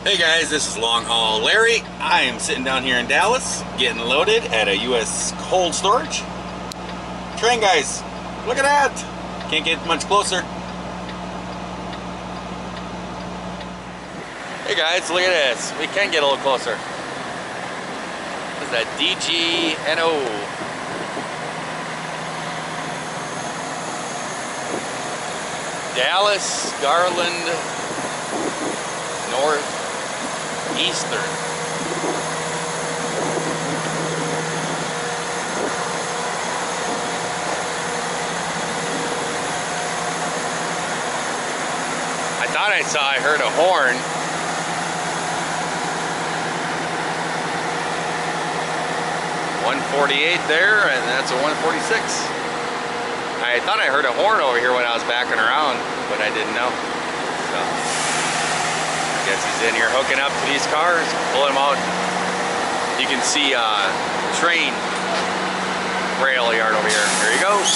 Hey guys, this is Long Haul Larry. I am sitting down here in Dallas getting loaded at a US cold storage. Train guys, look at that! Can't get much closer. Hey guys, look at this. We can get a little closer. What is that? DGNO. Dallas, Garland, Northeastern. I heard a horn. .148 there, and that's a 146. I thought I heard a horn over here when I was backing around, but I didn't know. So, I guess he's in here hooking up to these cars, pulling them out. You can see train rail yard over here. There he goes.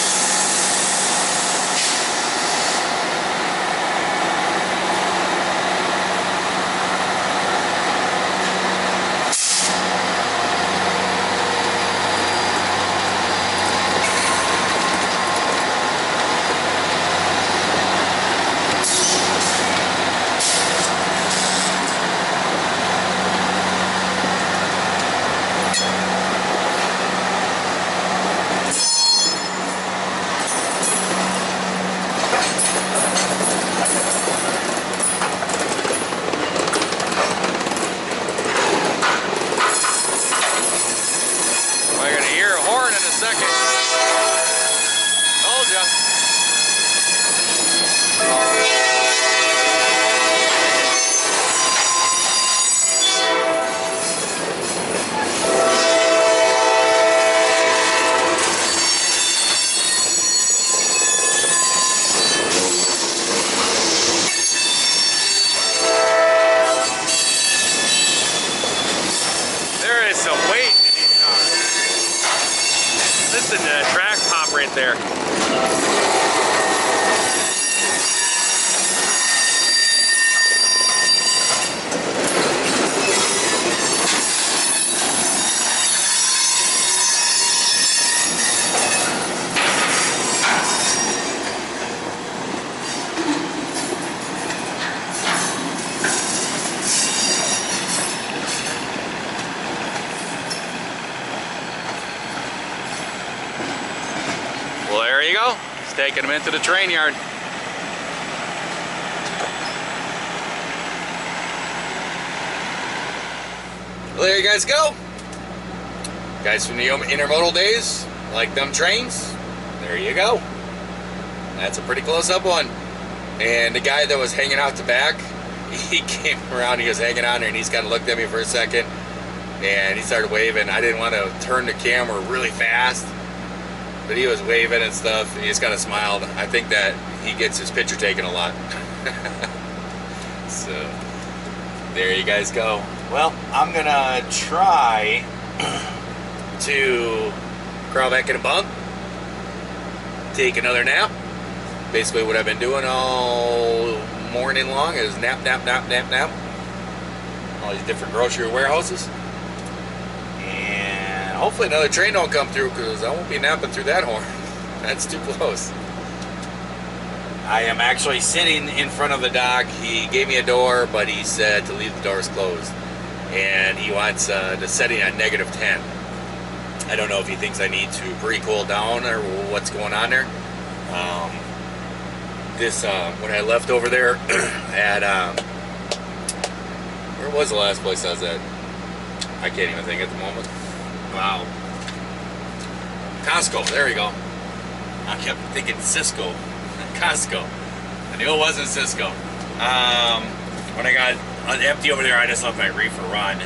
Listen to the track pop right there. Well, there you go. He's taking them into the train yard. Well, there you guys go. Guys from the Intermodal days, like them trains, there you go. That's a pretty close-up one. And the guy that was hanging out the back, he came around, he was hanging on there, and he's kind of looked at me for a second, and he started waving. I didn't want to turn the camera really fast, but he was waving and stuff, and he just kind of smiled. I think that he gets his picture taken a lot. So, there you guys go. Well, I'm gonna try to crawl back in a bunk, take another nap. Basically what I've been doing all morning long is nap. All these different grocery warehouses. And hopefully another train don't come through, because I won't be napping through that horn. That's too close. I am actually sitting in front of the dock. He gave me a door, but he said to leave the doors closed. And he wants the setting at -10. I don't know if he thinks I need to pre-cool down or what's going on there. When I left over there at, where was the last place I was at? I can't even think at the moment. Wow. Costco, there we go. I kept thinking Cisco. Costco. I knew it wasn't Cisco. When I got empty over there, I just left my reefer run.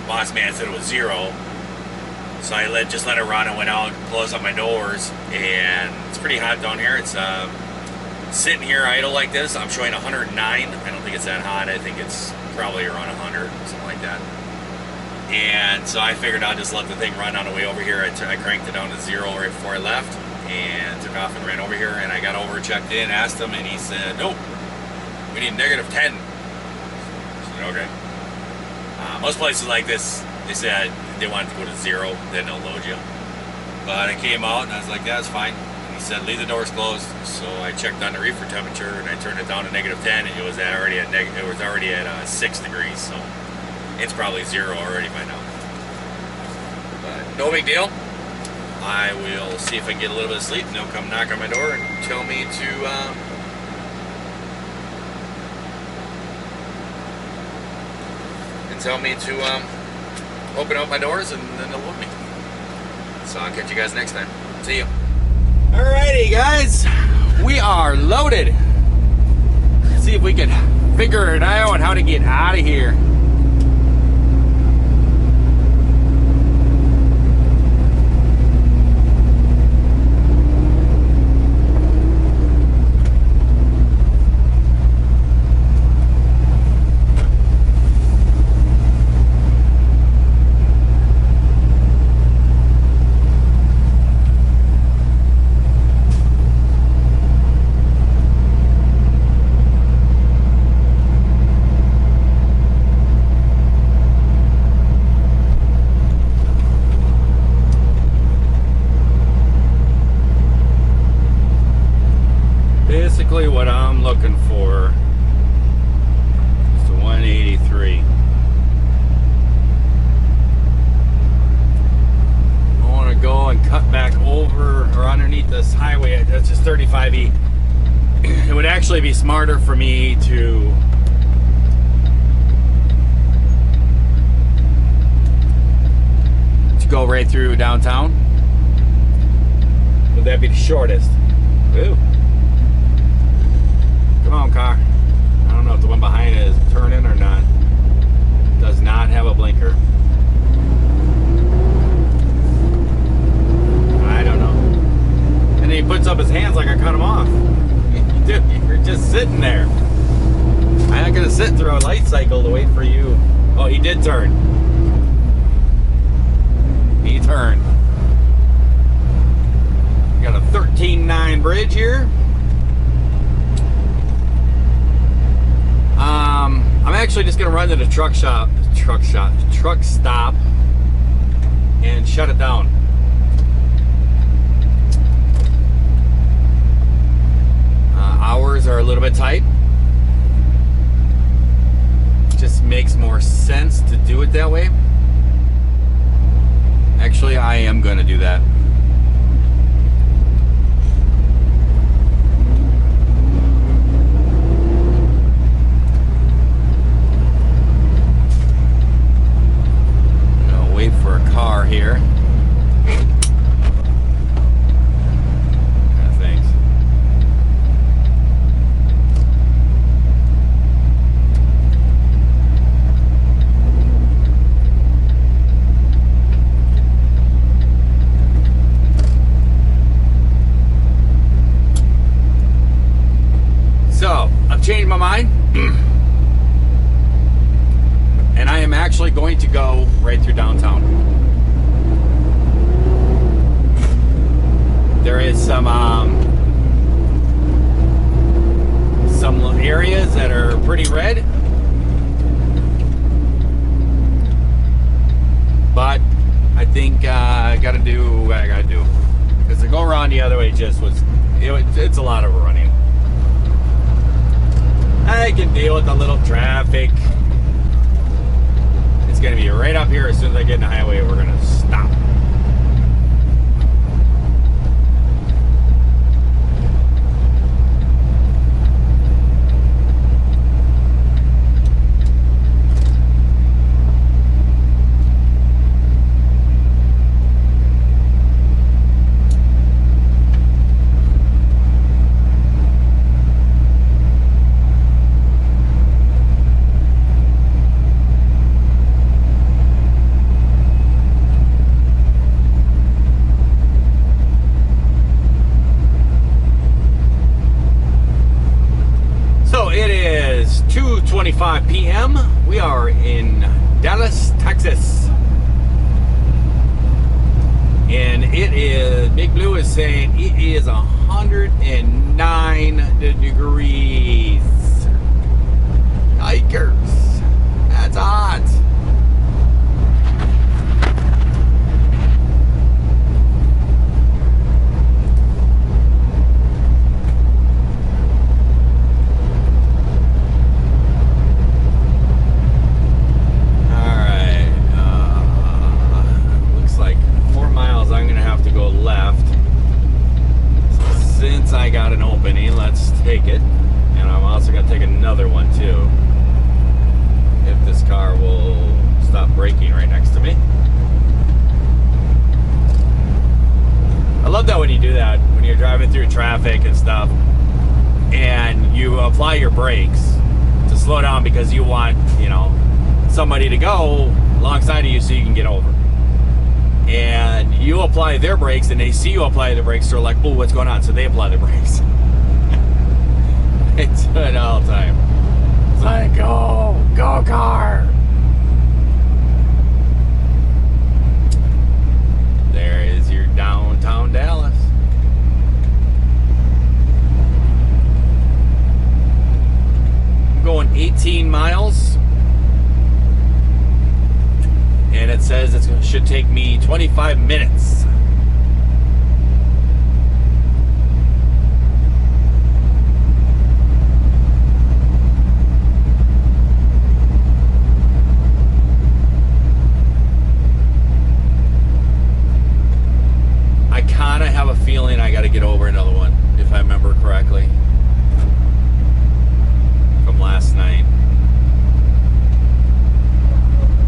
Boss man said it was 0. So I just let it run and went out and closed up my doors. And it's pretty hot down here. It's sitting here idle like this. I'm showing 109. I don't think it's that hot. I think it's probably around 100, something like that. And so I figured I'd just let the thing run on the way over here. I cranked it down to 0 right before I left and took off and ran over here. And I got over, checked in, asked him, and he said, nope, we need -10. I said, okay. Most places like this, they said they wanted to go to 0, then they'll load you. But I came out and I was like, that's fine. And he said, leave the doors closed. So I checked on the reefer temperature and I turned it down to -10, and it was already at 6 degrees. So it's probably 0 already by now. But no big deal. I will see if I can get a little bit of sleep, and they'll come knock on my door and tell me to open up my doors, and then they'll load me. So I'll catch you guys next time. See you. Alrighty, guys, we are loaded. Let's see if we can figure it out how to get out of here. Basically what I'm looking for is the 183. I want to go and cut back over or underneath this highway. That's just 35E. It would actually be smarter for me to go right through downtown. Would that be the shortest? Ooh. Come on, car. I don't know if the one behind it is turning or not. Does not have a blinker. I don't know. And then he puts up his hands like I cut him off. Dude, you're just sitting there. I'm not gonna sit through a light cycle to wait for you. Oh, he did turn. He turned. We got a 13.9 bridge here. I'm actually just gonna run to the truck stop, and shut it down. Hours are a little bit tight. Just makes more sense to do it that way. Actually, I am gonna do that. For a car here. Thanks. So, I've changed my mind. And I am actually going to go right through downtown. There is some areas that are pretty red, but I think I got to do what I got to do, because to go around the other way it's a lot of running. I can deal with a little traffic. It's going to be right up here. As soon as I get in the highway, we're going to stop. It is 2:25 p.m. We are in Dallas, Texas. And it is, Big Blue is saying it is 109 degrees. Yikers. through traffic and stuff, and you apply your brakes to slow down because you want, somebody to go alongside of you so you can get over. And you apply their brakes, and they see you apply the brakes, so they're like, oh, what's going on? So they apply the brakes. They do it all the time. It's like, go car. There is your downtown Dallas. I'm going 18 miles. And it says it should take me 25 minutes. I kind of have a feeling I got to get over another one, if I remember correctly, from last night.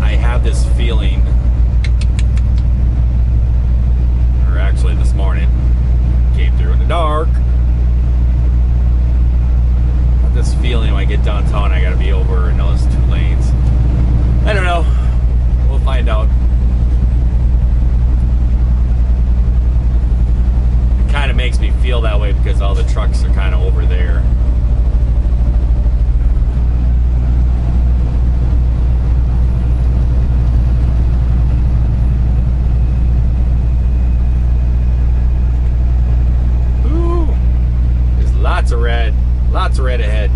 I have this feeling, or actually this morning, came through in the dark. I have this feeling when I get downtown, I got to be over in those 2 lanes. I don't know. We'll find out. It kind of makes me feel that way because all the trucks are kind of over there. Lots of red ahead.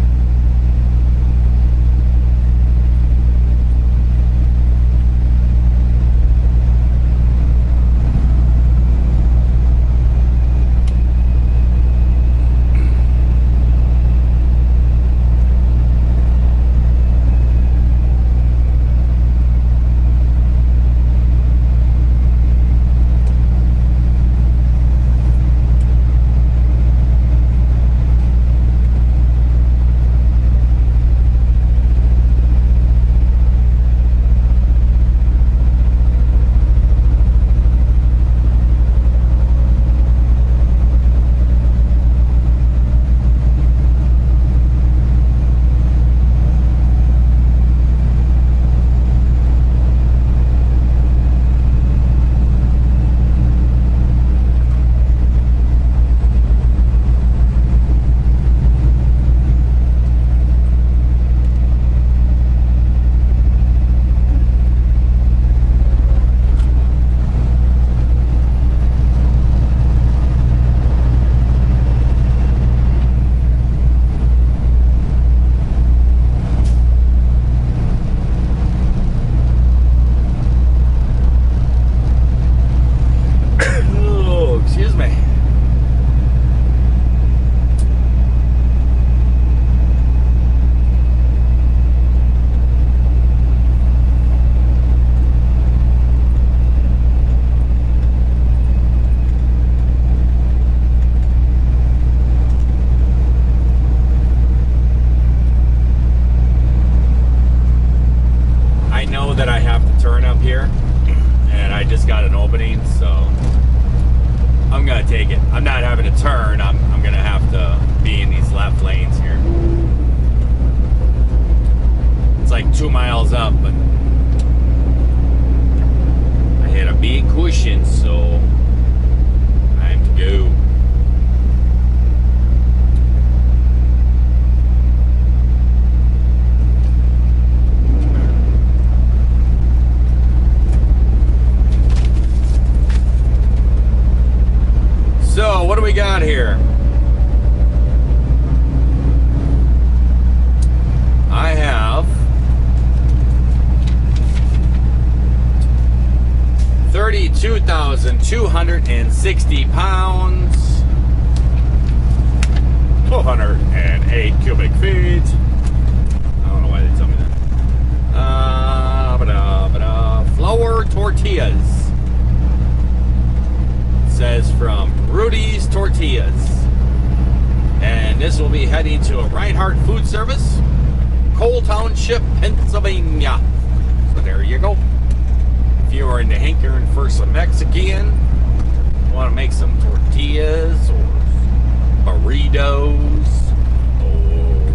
Got here. I have 32,260 pounds, 208 cubic feet. I don't know why they tell me that. Flour tortillas. Says from Rudy's Tortillas, and this will be heading to a Reinhardt Food Service, Cole Township, Pennsylvania. So there you go. If you are into hankering for some Mexican, want to make some tortillas or burritos, or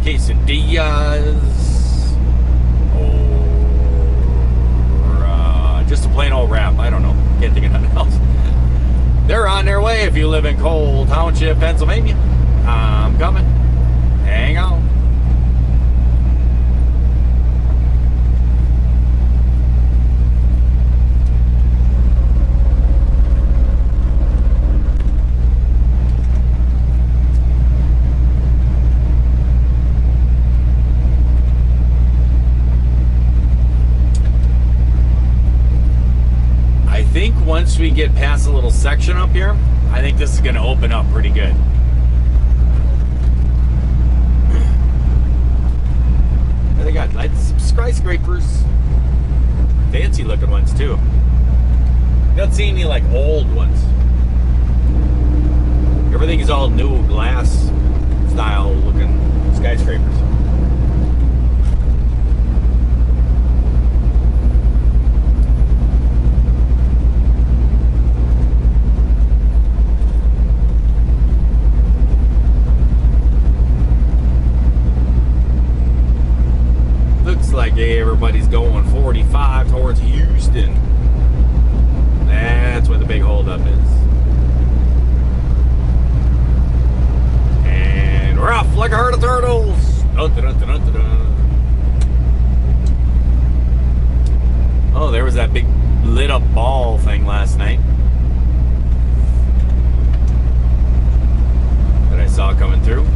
quesadillas, or just a plain old wrap. I don't know. Can't think of nothing else. They're on their way if you live in Cole Township, Pennsylvania. I'm coming. Hang on. I think once we get past a little section up here, I think this is going to open up pretty good. They got like some skyscrapers, fancy looking ones too. You don't see any like old ones. Everything is all new glass style looking skyscrapers. Like everybody's going 45 towards Houston. That's where the big holdup is. And we're off like a herd of turtles. Dun, dun, dun, dun, dun, dun. Oh, there was that big lit up ball thing last night that I saw coming through.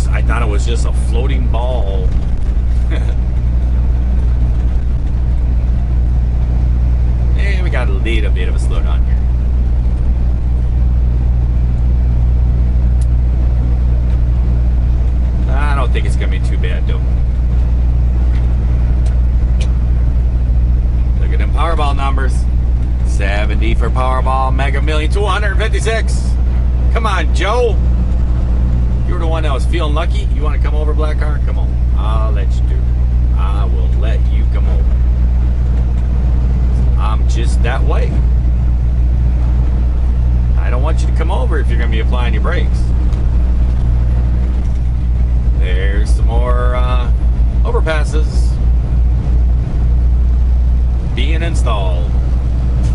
I thought it was just a floating ball. Hey, we got a little bit of a slowdown here. I don't think it's gonna be too bad though. Look at them Powerball numbers. 70 for Powerball, Mega Million, 256. Come on, Joe. You were the one that was feeling lucky. You want to come over, Black Car? Come on. I'll let you do it. I will let you come over. I'm just that way. I don't want you to come over if you're going to be applying your brakes. There's some more overpasses being installed.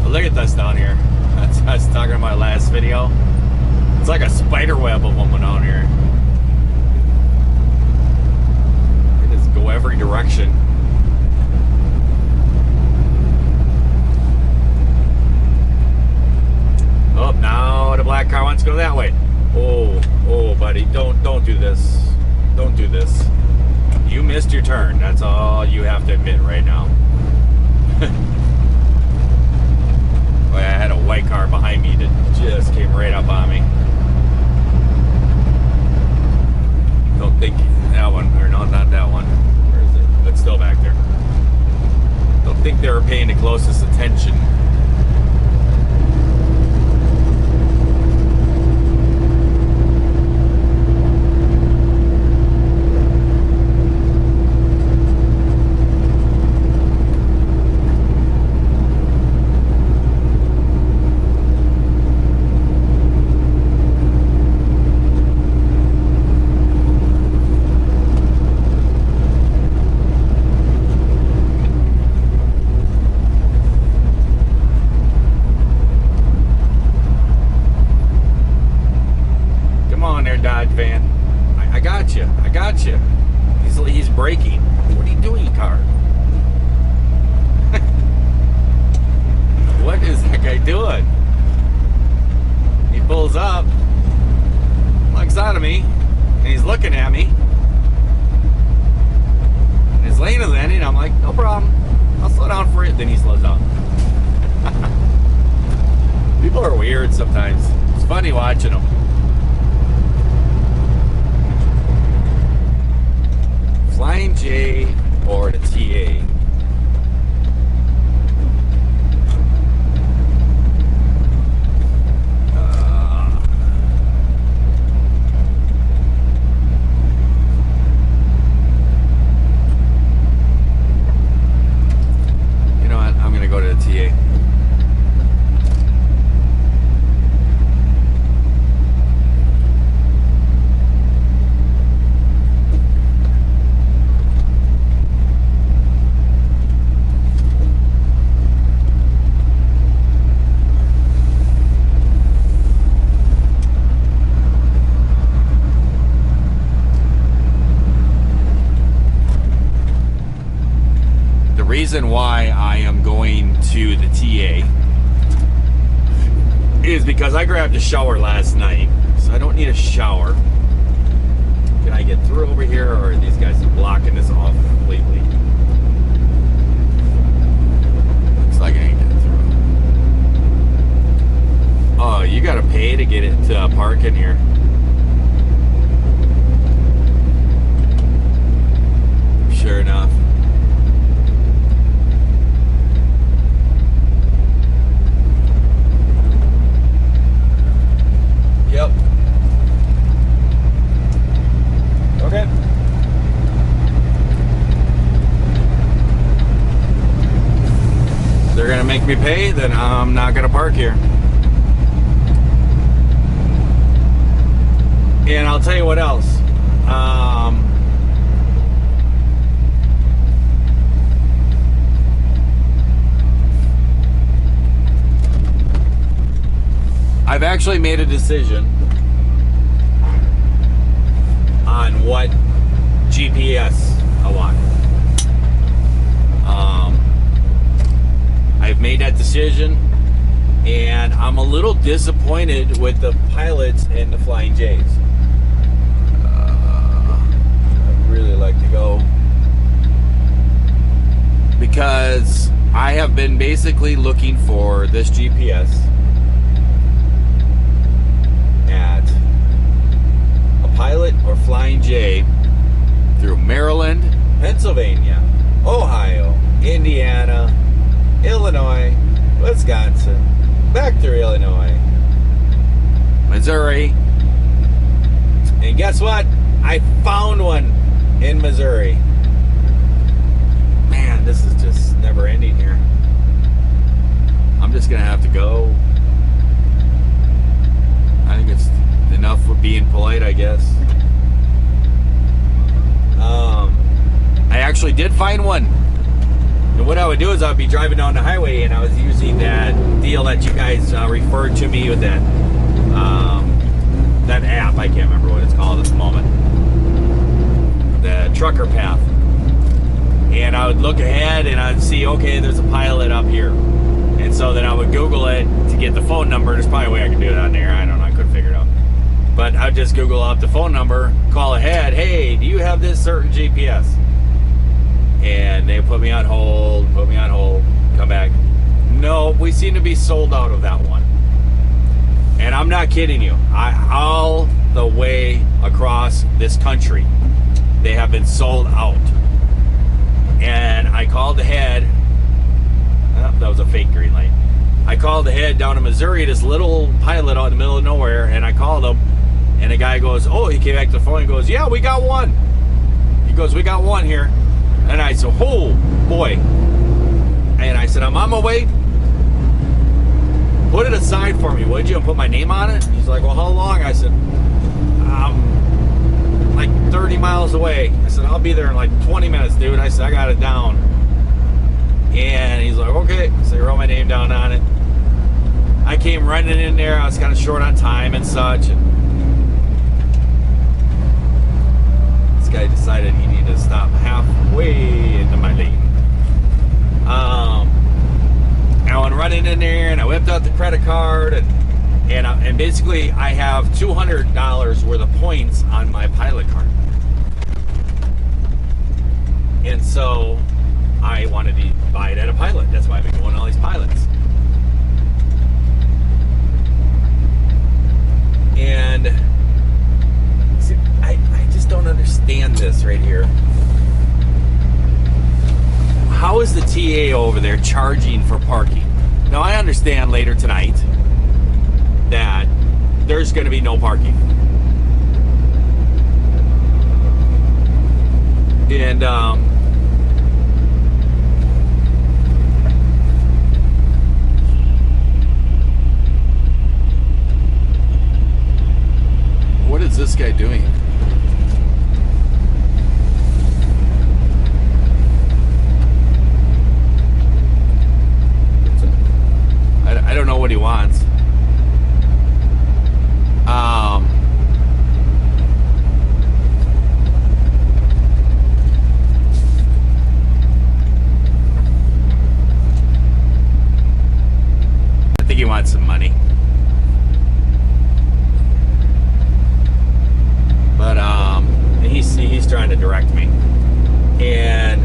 But look at this down here. That's what I was talking about last video. It's like a spider web of them down here. Go every direction. Oh, now the black car wants to go that way. Oh, buddy, don't do this. Don't do this. You missed your turn. That's all you have to admit right now. Boy, I had a white car behind me that just came right up on me. Don't think that one, or no, not that one. Where is it? But still back there. Don't think they were paying the closest attention. Dodge van. I got you. I got you. He's braking. What are you doing, car? What is that guy doing? He pulls up, looks out of me, and he's looking at me. And his lane is ending. I'm like, no problem. I'll slow down for you. Then he slows down. People are weird sometimes. It's funny watching them. Flying J or the TA. You know what? I'm gonna go to the TA. reason why I am going to the TA is because I grabbed a shower last night, so I don't need a shower. Can I get through over here, or are these guys blocking this off completely? Looks like I ain't getting through. Oh, you gotta pay to get it to park in here. Sure enough. Yep. Okay. They're gonna make me pay, then I'm not gonna park here. And I'll tell you what else. I've actually made a decision on what GPS I want. I've made that decision, and I'm a little disappointed with the pilots and the Flying J's. I'd really like to go, because I have been basically looking for this GPS at a pilot or Flying J through Maryland, Pennsylvania, Ohio, Indiana, Illinois, Wisconsin, back through Illinois, Missouri, and guess what? I found one in Missouri. Man, this is just never ending here. I'm just gonna have to go. I think it's enough for being polite, I guess. I actually did find one. And what I would do is I'd be driving down the highway, and I was using that deal that you guys referred to me with, that that app. I can't remember what it's called at the moment. The Trucker Path. And I would look ahead and I'd see, okay, there's a pilot up here. And so then I would Google it to get the phone number. There's probably a way I can do it on there. I don't know. I couldn't figure it out. But I'd just Google up the phone number, call ahead. Hey, do you have this certain GPS? And they put me on hold, come back. No, we seem to be sold out of that one. And I'm not kidding you. All the way across this country, they have been sold out. And I called ahead. Oh, that was a fake green light. I called ahead down to Missouri, this little pilot out in the middle of nowhere, and I called him, and the guy goes, oh, he came back to the phone and goes, yeah, we got one. He goes, we got one here. And I said, oh, boy. And I said, I'm on my way. Put it aside for me, would you? And put my name on it. He's like, well, how long? I said, like 30 miles away. I said, I'll be there in like 20 minutes, dude. I said, I got it down. And he's like, okay. So he wrote my name down on it. I came running in there. I was kind of short on time and such. And this guy decided he needed to stop halfway into my lane. I went running in there, and I whipped out the credit card, and basically I have $200 worth of points on my pilot card. And so I wanted to buy it at a pilot. That's why I've been going to all these pilots. And see, I just don't understand this right here. How is the TA over there charging for parking? Now, I understand later tonight that there's going to be no parking. And what is this guy doing? I don't know what he wants. talk to me. And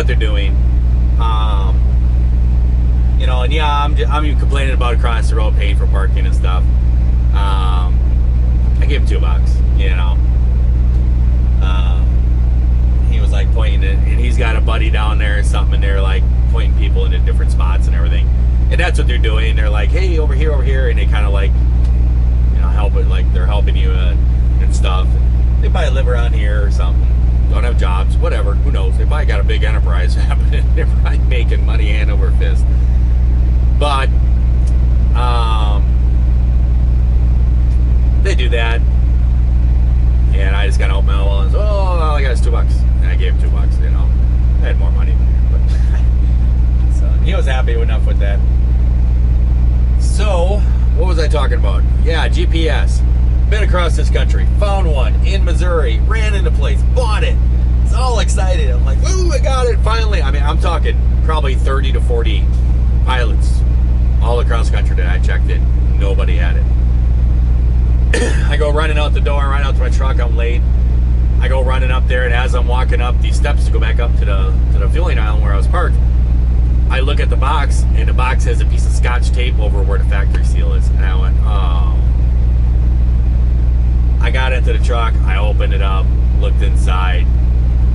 they're doing. You know, and yeah, I'm complaining about across the road paying for parking and stuff. I gave him $2, you know. He was like pointing it, and he's got a buddy down there or something, and they're like pointing people into different spots and everything. And that's what they're doing. They're like, hey, over here, and they kind of like, you know, help it, like they're helping you and stuff. They probably live around here or something. Don't have jobs, whatever, who knows. They probably got a big enterprise happening. They're probably making money hand over fist. But they do that. And I just got to open my wallet and say, oh, all I got is $2. And I gave him $2, you know. I had more money than him, but so he was happy enough with that. So, what was I talking about? Yeah, GPS. Been across this country, found one in Missouri, ran into place, bought it. It's all excited. I'm like, ooh, I got it finally. I mean, I'm talking probably 30 to 40 pilots all across the country that I checked it. Nobody had it. I go running out the door, right out to my truck. I'm late. I go running up there, and as I'm walking up these steps to go back up to the fueling island where I was parked, I look at the box, and the box has a piece of Scotch tape over where the factory seal is. And I went, oh. I got into the truck, I opened it up, looked inside.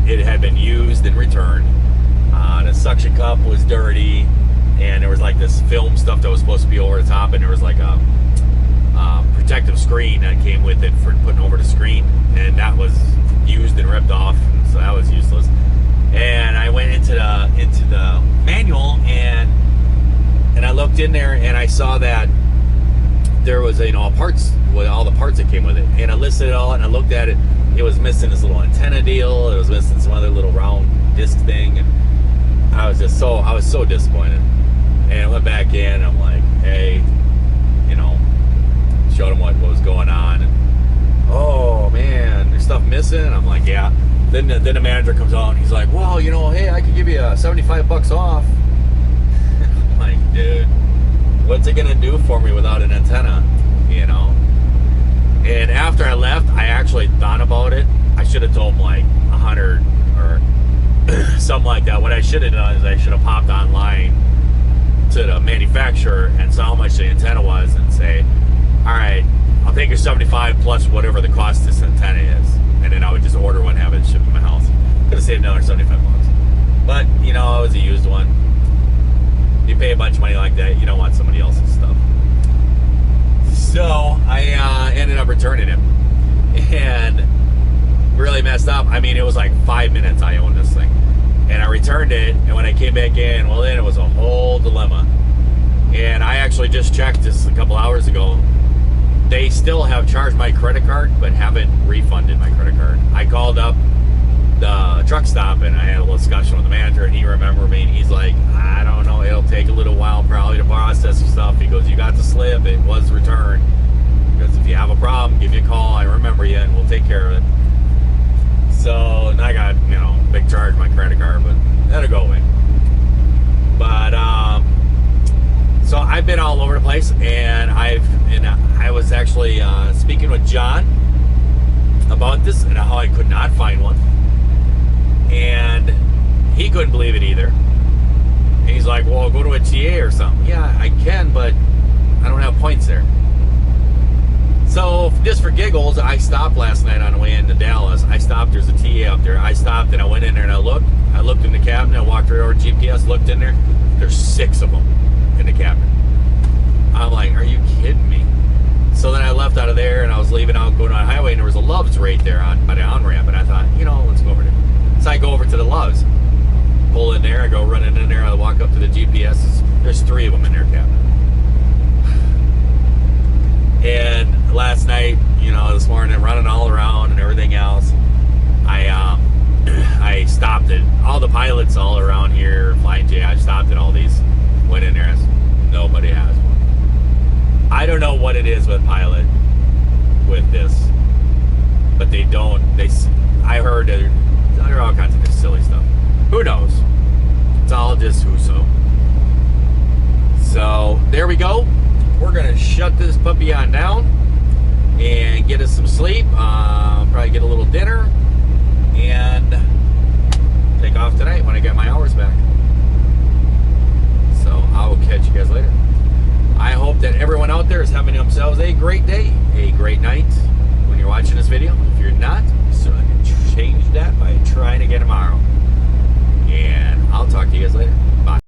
It had been used and returned. The suction cup was dirty, and there was like this film stuff that was supposed to be over the top, and there was like a protective screen that came with it for putting over the screen, and that was used and ripped off, so that was useless. And I went into the manual, and I looked in there, and I saw that there was, you know, parts with all the parts that came with it, and I listed it all, and I looked at it. It was missing this little antenna deal. It was missing some other little round disc thing, and I was so disappointed. And I went back in. And I'm like, hey, you know, showed him what was going on. And, oh man, there's stuff missing. And I'm like, yeah. Then the manager comes on. He's like, well, you know, hey, I could give you $75 off. I'm like, dude, what's it gonna do for me without an antenna, you know? And after I left, I actually thought about it. I should have told him like 100 or something like that. What I should have done is I should have popped online to the manufacturer and saw how much the antenna was and say, all right, I'll take your 75 plus whatever the cost of this antenna is. And then I would just order one, have it shipped to my house. Could have saved another $75. But, you know, it was a used one. You pay a bunch of money like that, you don't want somebody else's stuff. So I ended up returning it, and really messed up. I mean, it was like 5 minutes I owned this thing, and I returned it, and when I came back in, well, then it was a whole dilemma. And I actually just checked this a couple hours ago. They still have charged my credit card, but haven't refunded my credit card. I called up the truck stop, and I had a little discussion with the manager, and he remembered me, and he's like, I don't know, it'll take a little while probably to process some stuff. He goes, you got the slip, it was returned. Because if you have a problem, give me a call, I remember you, and we'll take care of it. So, and I got, you know, big charge on my credit card, but that'll go away. But, so I've been all over the place, and I was actually speaking with John about this, and how I could not find one. And he couldn't believe it either. And he's like, well, go to a TA or something. Yeah, I can, but I don't have points there. So just for giggles, I stopped last night on the way into Dallas. I stopped. There's a TA up there. I stopped and I went in there and I looked. I looked in the cabinet. I walked right over to GPS, looked in there. There's 6 of them in the cabinet. I'm like, are you kidding me? So then I left out of there and I was leaving out, going on the highway, and there was a Love's right there by the on-ramp. And I thought, let's go over there. So I go over to the Love's, pull in there. I go running in there. I walk up to the GPS. There's 3 of them in their cabinet. And last night, this morning, running all around and everything else, I stopped at all the pilots all around here, Flying J. I stopped at all these, went in there, and nobody has one. I don't know what it is with Pilot with this, but they don't. I heard there are all kinds of silly stuff. Who knows? It's all just who-so. So there we go. We're gonna shut this puppy on down and get us some sleep. Probably get a little dinner and take off tonight when I get my hours back. So I will catch you guys later. I hope that everyone out there is having themselves a great day, a great night when you're watching this video. If you're not, so I can change that by trying again tomorrow. And I'll talk to you guys later. Bye.